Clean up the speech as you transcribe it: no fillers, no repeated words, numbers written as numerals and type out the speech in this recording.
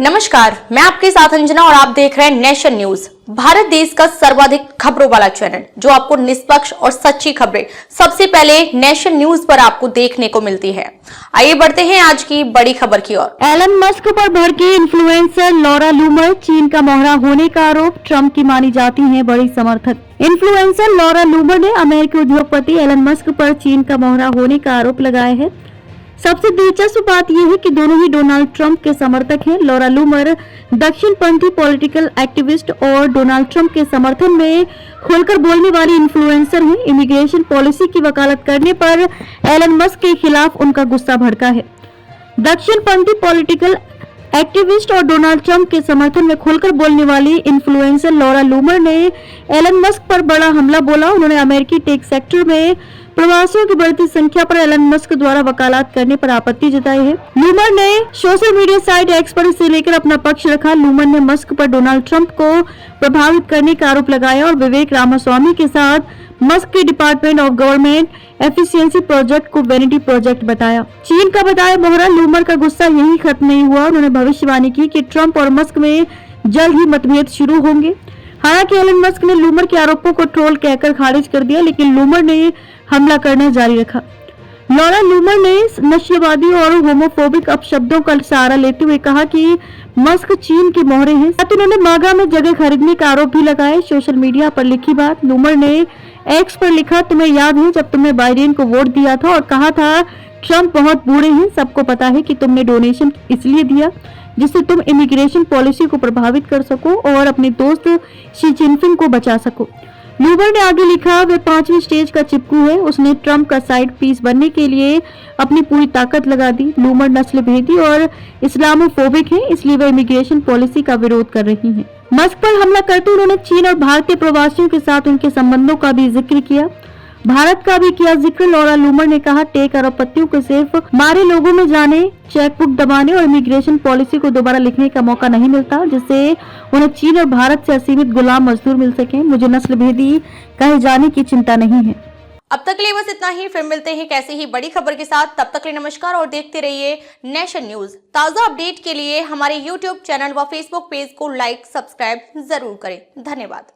नमस्कार, मैं आपके साथ अंजना और आप देख रहे हैं नेशन न्यूज। भारत देश का सर्वाधिक खबरों वाला चैनल जो आपको निष्पक्ष और सच्ची खबरें सबसे पहले नेशन न्यूज पर आपको देखने को मिलती है। आइए बढ़ते हैं आज की बड़ी खबर की ओर। एलन मस्क पर भड़की इन्फ्लुएंसर लॉरा लूमर, चीन का मोहरा होने का आरोप, ट्रंप की मानी जाती हैं बड़ी समर्थक। इन्फ्लुएंसर लॉरा लूमर ने अमेरिकी उद्योगपति एलन मस्क पर चीन का मोहरा होने का आरोप लगाया है। सबसे दिलचस्प बात यह है कि दोनों ही डोनाल्ड ट्रंप के समर्थक हैं। लॉरा लूमर दक्षिणपंथी पॉलिटिकल एक्टिविस्ट और डोनाल्ड ट्रंप के समर्थन में खुलकर बोलने वाली इन्फ्लुएंसर हैं। इमिग्रेशन पॉलिसी की वकालत करने पर एलन मस्क के खिलाफ उनका गुस्सा भड़का है। दक्षिणपंथी पॉलिटिकल एक्टिविस्ट और डोनाल्ड ट्रंप के समर्थन में खुलकर बोलने वाली इन्फ्लुएंसर लॉरा लूमर ने एलन मस्क पर बड़ा हमला बोला। उन्होंने अमेरिकी टेक सेक्टर में प्रवासियों की बढ़ती संख्या पर एलन मस्क द्वारा वकालत करने पर आपत्ति जताई है। लूमर ने सोशल मीडिया साइट एक्स पर इसे लेकर अपना पक्ष रखा। लूमर ने मस्क पर डोनाल्ड ट्रंप को प्रभावित करने का आरोप लगाया और विवेक रामास्वामी के साथ मस्क के department of government efficiency project को वैनिटी प्रोजेक्ट बताया। चीन का बताया मोहरा। लूमर का गुस्सा यही खत्म नहीं हुआ। उन्होंने भविष्यवाणी की कि ट्रंप और मस्क में जल्द ही मतभेद शुरू होंगे। हालांकि एलन मस्क ने लूमर के आरोपों को ट्रोल कहकर खारिज कर दिया, लेकिन लूमर ने हमला करना जारी रखा। लॉरा लूमर ने नस्लवादी और होमोफोबिक अपशब्दों का सहारा लेते हुए कहा कि मस्क चीन के मोहरे हैं। साथ उन्होंने मागा में जगह खरीदने का आरोप भी लगाया। सोशल मीडिया पर लिखी बात। लूमर ने एक्स पर लिखा, तुम्हें याद है जब तुमने बाइडेन को वोट दिया था और कहा था ट्रंप बहुत बुरे हैं। सबको पता है कि तुमने डोनेशन इसलिए दिया जिससे तुम इमिग्रेशन पॉलिसी को प्रभावित कर सको और अपने दोस्त शी जिनपिंग को बचा सको। लूमर ने आगे लिखा, वे 5वीं स्टेज का चिपकू है। उसने ट्रंप का साइड पीस बनने के लिए अपनी पूरी ताकत लगा दी। लूमर नस्ल भेदी और इस्लामोफोबिक है, इसलिए वे इमिग्रेशन पॉलिसी का विरोध कर रही हैं। मस्क पर हमला करते उन्होंने चीन और भारतीय प्रवासियों के साथ उनके संबंधों का भी जिक्र किया। भारत का भी किया जिक्र। लॉरा लूमर ने कहा, टेक अरबपतियों को सिर्फ मारे लोगों में जाने, चेकबुक दबाने और इमिग्रेशन पॉलिसी को दोबारा लिखने का मौका नहीं मिलता जिससे उन्हें चीन और भारत से असीमित गुलाम मजदूर मिल सके। मुझे नस्ल भेदी कहे जाने की चिंता नहीं है। अब तक के लिए बस इतना ही। फिर मिलते हैं कैसी ही बड़ी खबर के साथ। तब तक के लिए नमस्कार और देखते रहिए नेशन न्यूज। ताजा अपडेट के लिए हमारे YouTube चैनल व Facebook पेज को लाइक सब्सक्राइब जरूर करें। धन्यवाद।